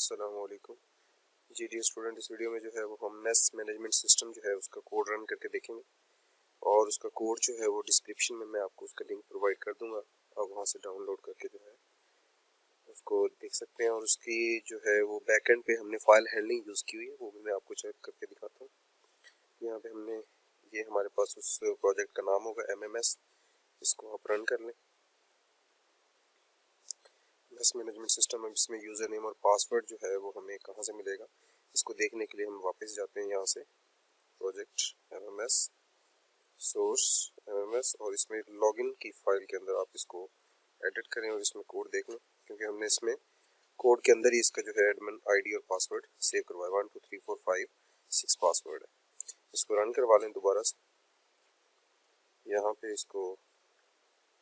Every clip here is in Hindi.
अस्सलाम वालेकुम जी डियर स्टूडेंट। इस वीडियो में जो है वो हम मेस मैनेजमेंट सिस्टम जो है उसका कोड रन करके देखेंगे और उसका कोड जो है वो डिस्क्रिप्शन में मैं आपको उसका लिंक प्रोवाइड कर दूंगा। आप वहां से डाउनलोड करके जो है उसको देख सकते हैं और उसकी जो है वो बैकएंड पे हमने फाइल हैंडलिंग यूज़ की हुई है, वो भी मैं आपको चेक करके दिखाता हूँ। यहाँ पे हमने ये हमारे पास उस प्रोजेक्ट का नाम होगा MMS। इसको आप रन कर लें। मेस मैनेजमेंट सिस्टम में इसमें यूज़र नेम और पासवर्ड जो है वो हमें कहाँ से मिलेगा, इसको देखने के लिए हम वापस जाते हैं यहाँ से प्रोजेक्ट MMS सोर्स MMS और इसमें लॉगिन की फाइल के अंदर आप इसको एडिट करें और इसमें कोड देख लें, क्योंकि हमने इसमें कोड के अंदर ही इसका जो है एडमिन आईडी और पासवर्ड सेव करवाया। 1 2 3 4 5 6 पासवर्ड है। इसको रन करवा लें दोबारा से। यहाँ पे इसको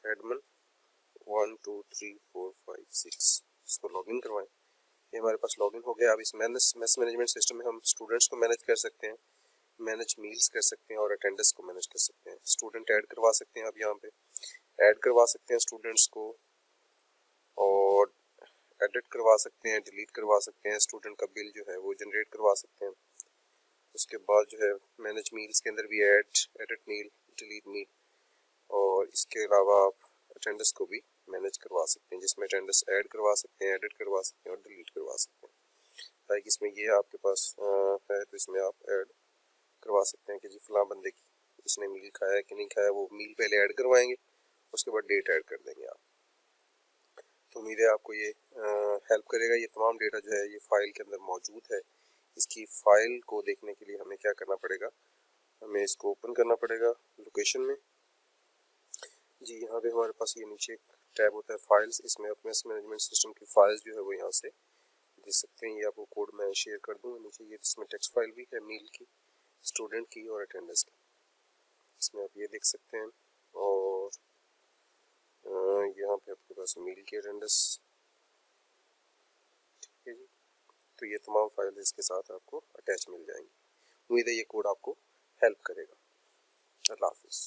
एडमिन 1 2 3 4 5 6 इसको लॉगिन करवाएं। ये हमारे पास लॉगिन हो गया। अब इस मेस मैनेजमेंट सिस्टम में हम स्टूडेंट्स को मैनेज कर सकते हैं, मैनेज मील्स कर सकते हैं और अटेंडेंस को मैनेज कर सकते हैं। स्टूडेंट ऐड करवा सकते हैं। अब यहाँ पे ऐड करवा सकते हैं स्टूडेंट्स को और एडिट करवा सकते हैं, डिलीट करवा सकते हैं। स्टूडेंट का बिल जो है वो जनरेट करवा सकते हैं। उसके बाद जो है मैनेज मील्स के अंदर भी एडिट मील, डिलीट मील और इसके अलावा आप अटेंडेंस को भी मैनेज करवा सकते हैं, जिसमें अटेंडेंस ऐड करवा सकते हैं, एडिट करवा सकते हैं और डिलीट करवा सकते हैं। लाइक इसमें ये आपके पास है तो इसमें आप ऐड करवा सकते हैं कि जी फलां बंदे की इसने मील खाया है कि नहीं खाया। वो मील पहले ऐड करवाएंगे, उसके बाद डेट ऐड कर देंगे आप। तो उम्मीद है आपको ये हेल्प करेगा। ये तमाम डेटा जो है ये फाइल के अंदर मौजूद है। इसकी फाइल को देखने के लिए हमें क्या करना पड़ेगा, हमें इसको ओपन करना पड़ेगा लोकेशन में। जी यहाँ पे हमारे पास ये नीचे एक टैब होता है फाइल्स, इसमें अपने मैनेजमेंट सिस्टम की फाइल्स जो है वो यहाँ से देख सकते हैं। ये आपको कोड मैं शेयर कर दूँगा नीचे। ये इसमें टेक्स्ट फाइल भी है, मील की, स्टूडेंट की और अटेंडेंस की। इसमें आप ये देख सकते हैं और यहाँ पे आपके पास मील की अटेंडेंस। ठीक है जी, तो ये तमाम फाइल इसके साथ आपको अटैच मिल जाएंगी। उम्मीद है ये कोड आपको हेल्प करेगा। अल्लाह हाफिज़।